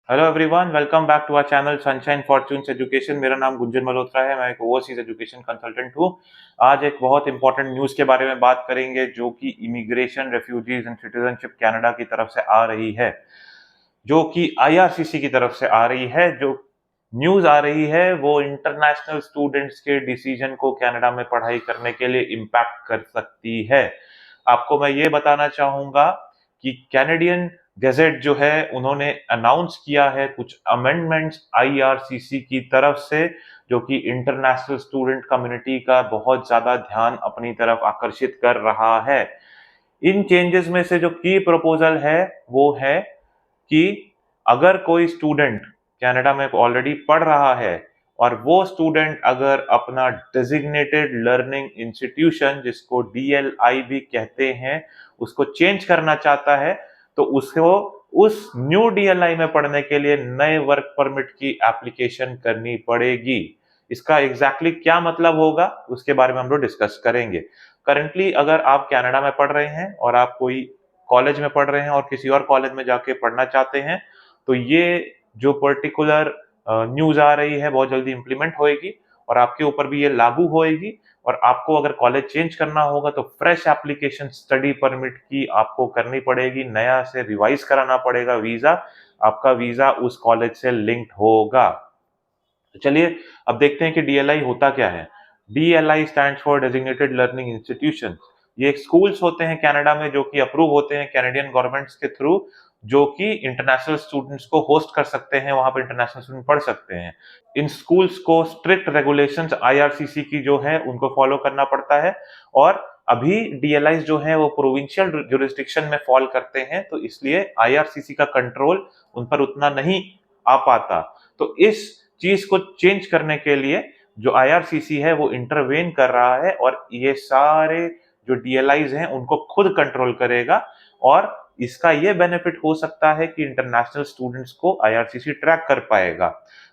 Hello everyone, welcome back to our channel Sunshine Fortunes Education. मेरा नाम गुंजन मल्होत्रा है। मैं एक ओवरसीज एजुकेशन कंसल्टेंट हूँ। आज एक बहुत इंपॉर्टेंट न्यूज़ के बारे में बात करेंगे जो कि immigration, refugees and citizenship Canada की तरफ से आ रही है, जो कि आईआरसीसी की तरफ से आ रही है। जो न्यूज़ आ रही है वो इंटरनेशनल स्टूडेंट्स के डिसीजन को कनाडा में पढ़ाई करने के लिए इम्पैक्ट कर सकती है। आपको मैं ये बताना चाहूंगा कि कैनेडियन गैजेट जो है उन्होंने अनाउंस किया है कुछ अमेंडमेंट्स आईआरसीसी की तरफ से, जो कि इंटरनेशनल स्टूडेंट कम्युनिटी का बहुत ज्यादा ध्यान अपनी तरफ आकर्षित कर रहा है। इन चेंजेस में से जो की प्रपोजल है वो है कि अगर कोई स्टूडेंट कनाडा में ऑलरेडी पढ़ रहा है और वो स्टूडेंट अगर अपना डेजिग्नेटेड लर्निंग इंस्टीट्यूशन, जिसको डीएलआई भी कहते हैं, उसको चेंज करना चाहता है, तो उसको उस न्यू डीएलआई में पढ़ने के लिए नए वर्क परमिट की एप्लीकेशन करनी पड़ेगी। इसका एग्जैक्टली क्या मतलब होगा उसके बारे में हम लोग डिस्कस करेंगे। करंटली अगर आप कनाडा में पढ़ रहे हैं और आप कोई कॉलेज में पढ़ रहे हैं और किसी और कॉलेज में जाके पढ़ना चाहते हैं, तो ये जो पर्टिकुलर न्यूज आ रही है बहुत जल्दी इंप्लीमेंट होएगी और आपके ऊपर भी ये लागू होएगी। और आपको अगर कॉलेज चेंज करना होगा तो फ्रेश एप्लीकेशन स्टडी परमिट की आपको करनी पड़ेगी, नया से रिवाइज कराना पड़ेगा वीजा। आपका वीजा उस कॉलेज से लिंक्ड होगा। तो चलिए अब देखते हैं कि डीएलआई होता क्या है। DLI stands for designated learning institution. ये स्कूल्स होते हैं कनाडा में जो कि अप्रूव होते हैं कैनेडियन गवर्नमेंट्स के थ्रू, जो कि इंटरनेशनल स्टूडेंट्स को होस्ट कर सकते हैं, वहां पर इंटरनेशनल स्टूडेंट पढ़ सकते हैं। इन स्कूल्स को स्ट्रिक्ट रेगुलेशंस आईआरसीसी की जो है उनको फॉलो करना पड़ता है। और अभी डीएलआई जो है वो प्रोविंशियल जुरिस्डिक्शन में फॉल करते हैं, तो इसलिए आईआरसीसी का कंट्रोल उन पर उतना नहीं आ पाता। तो इस चीज को चेंज करने के लिए जो आईआरसीसी है वो इंटरवेन कर रहा है और ये सारे जो डीएलआईज हैं उनको खुद कंट्रोल करेगा। और इसका ये बेनिफिट हो सकता है कि इंटरनेशनल स्टूडेंट्स को आईआरसीसी ट्रैक कर पाएगा।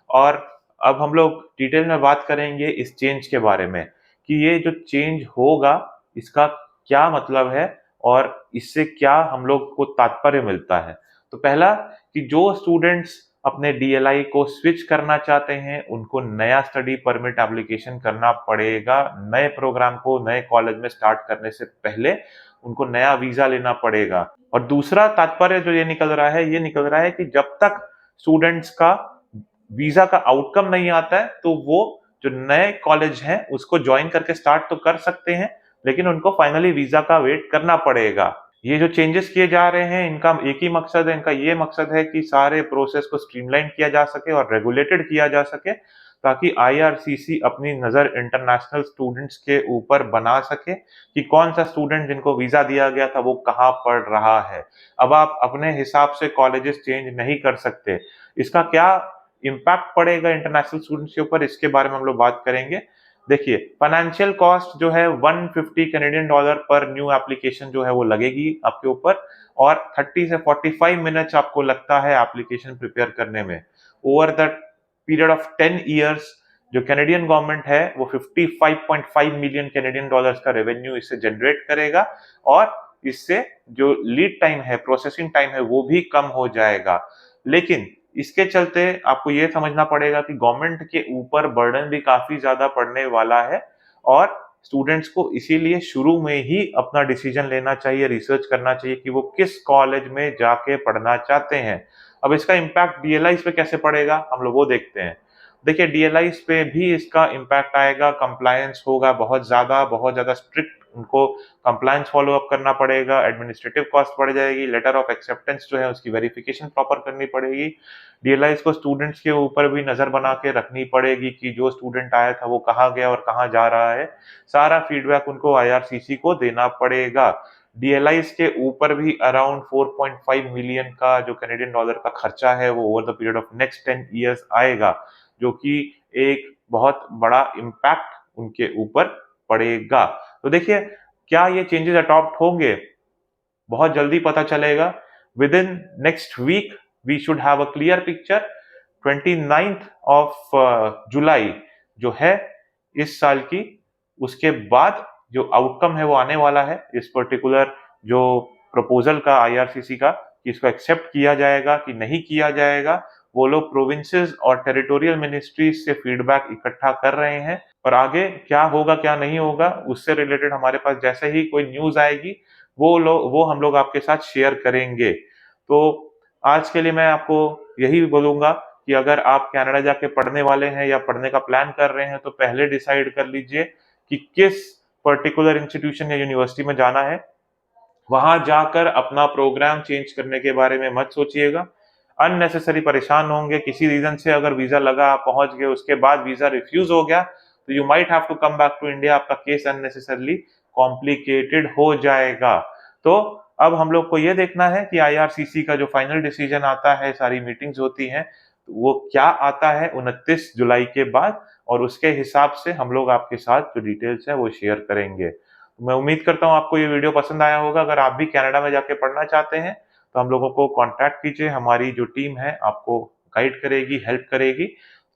और अब हम लोग डिटेल में बात करेंगे इस चेंज के बारे में कि ये जो चेंज होगा इसका क्या मतलब है और इससे क्या हम लोग को तात्पर्य मिलता है। तो पहला कि जो स्टूडेंट्स अपने डीएलआई को स्विच करना चाहते हैं उनको नया स्टडी परमिट एप्लीकेशन करना पड़ेगा। नए प्रोग्राम को नए कॉलेज में स्टार्ट करने से पहले उनको नया वीजा लेना पड़ेगा। और दूसरा तात्पर्य जो ये निकल रहा है, ये निकल रहा है कि जब तक स्टूडेंट्स का वीजा का आउटकम नहीं आता है तो वो जो नए कॉलेज है उसको ज्वाइन करके स्टार्ट तो कर सकते हैं, लेकिन उनको फाइनली वीजा का वेट करना पड़ेगा। ये जो चेंजेस किए जा रहे हैं इनका एक ही मकसद है, इनका ये मकसद है कि सारे प्रोसेस को स्ट्रीमलाइन किया जा सके और रेगुलेटेड किया जा सके, ताकि आईआरसीसी अपनी नजर इंटरनेशनल स्टूडेंट्स के ऊपर बना सके कि कौन सा स्टूडेंट जिनको वीजा दिया गया था वो कहाँ पढ़ रहा है। अब आप अपने हिसाब से कॉलेजेस चेंज नहीं कर सकते। इसका क्या इम्पैक्ट पड़ेगा इंटरनेशनल स्टूडेंट्स के ऊपर, इसके बारे में हम लोग बात करेंगे। देखिए, फाइनेंशियल कॉस्ट जो है 150 कैनेडियन डॉलर पर न्यू एप्लीकेशन जो है वो लगेगी आपके ऊपर, और 30 से 45 मिनट्स आपको लगता है एप्लीकेशन प्रिपेयर करने में। Over the period of 10 years जो कैनेडियन गवर्नमेंट है वो 55.5 मिलियन कैनेडियन डॉलर्स का रेवेन्यू इससे जनरेट करेगा। और इससे जो लीड टाइम है, प्रोसेसिंग टाइम है, वो भी कम हो जाएगा। लेकिन इसके चलते आपको ये समझना पड़ेगा कि गवर्नमेंट के ऊपर बर्डन भी काफी ज्यादा पड़ने वाला है। और स्टूडेंट्स को इसीलिए शुरू में ही अपना डिसीजन लेना चाहिए, रिसर्च करना चाहिए कि वो किस कॉलेज में जाके पढ़ना चाहते हैं। अब इसका इम्पैक्ट डीएलआई पे कैसे पड़ेगा हम लोग वो देखते हैं। देखिए, डीएलआई पे भी इसका इम्पैक्ट आएगा। कंप्लायंस होगा बहुत ज्यादा स्ट्रिक्ट, उनको कंप्लायंस फॉलो अप करना पड़ेगा। एडमिनिस्ट्रेटिव कॉस्ट बढ़ जाएगी। लेटर ऑफ एक्सेप्टेंस जो है उसकी वेरिफिकेशन प्रॉपर करनी पड़ेगी। डीएलआईज को स्टूडेंट्स के ऊपर भी नजर बना के रखनी पड़ेगी कि जो स्टूडेंट आया था वो कहाँ गया और कहाँ जा रहा है। सारा फीडबैक उनको आईआरसीसी को देना पड़ेगा। डीएलआईज के ऊपर भी अराउंड 4.5 मिलियन का जो कैनेडियन डॉलर का खर्चा है वो over the period of next 10 years आएगा, जो कि एक बहुत बड़ा इम्पैक्ट उनके ऊपर पड़ेगा। तो देखिए, क्या ये चेंजेस अडॉप्ट होंगे बहुत जल्दी पता चलेगा। Within next week we should have a clear picture. 29th of July जो है इस साल की, उसके बाद जो आउटकम है वो आने वाला है इस पर्टिकुलर जो प्रपोजल का आईआरसीसी का, कि इसको एक्सेप्ट किया जाएगा कि नहीं किया जाएगा। वो लोग प्रोविंसेस और टेरिटोरियल मिनिस्ट्रीज से फीडबैक इकट्ठा कर रहे हैं और आगे क्या होगा क्या नहीं होगा उससे रिलेटेड हमारे पास जैसे ही कोई न्यूज आएगी वो हम लोग आपके साथ शेयर करेंगे। तो आज के लिए मैं आपको यही बोलूंगा कि अगर आप कनाडा जाके पढ़ने वाले हैं या पढ़ने का प्लान कर रहे हैं तो पहले डिसाइड कर लीजिए कि किस पर्टिकुलर इंस्टीट्यूशन या यूनिवर्सिटी में जाना है। वहां जाकर अपना प्रोग्राम चेंज करने के बारे में मत सोचिएगा। अननेसेसरी परेशान होंगे किसी रीजन से, अगर वीजा लगा आप पहुंच गए उसके बाद वीजा रिफ्यूज हो गया तो you might have to come back to India, आपका केस अननेसेसरली कॉम्प्लिकेटेड हो जाएगा। तो अब हम लोग को ये देखना है कि आईआरसीसी का जो फाइनल डिसीजन आता है, सारी मीटिंग्स होती हैं, तो वो क्या आता है 29 जुलाई के बाद, और उसके हिसाब से हम लोग आपके साथ जो डिटेल्स है वो शेयर करेंगे। मैं उम्मीद करता हूँ आपको ये वीडियो पसंद आया होगा। अगर आप भी कनाडा में जाके पढ़ना चाहते हैं तो हम लोगों को कांटेक्ट कीजिए, हमारी जो टीम है आपको गाइड करेगी, हेल्प करेगी।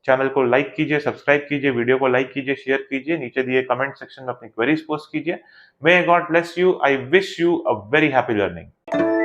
चैनल को लाइक कीजिए, सब्सक्राइब कीजिए, वीडियो को लाइक कीजिए, शेयर कीजिए, नीचे दिए कमेंट सेक्शन में अपनी क्वेरीज पोस्ट कीजिए। May God bless you, I wish you a very happy learning.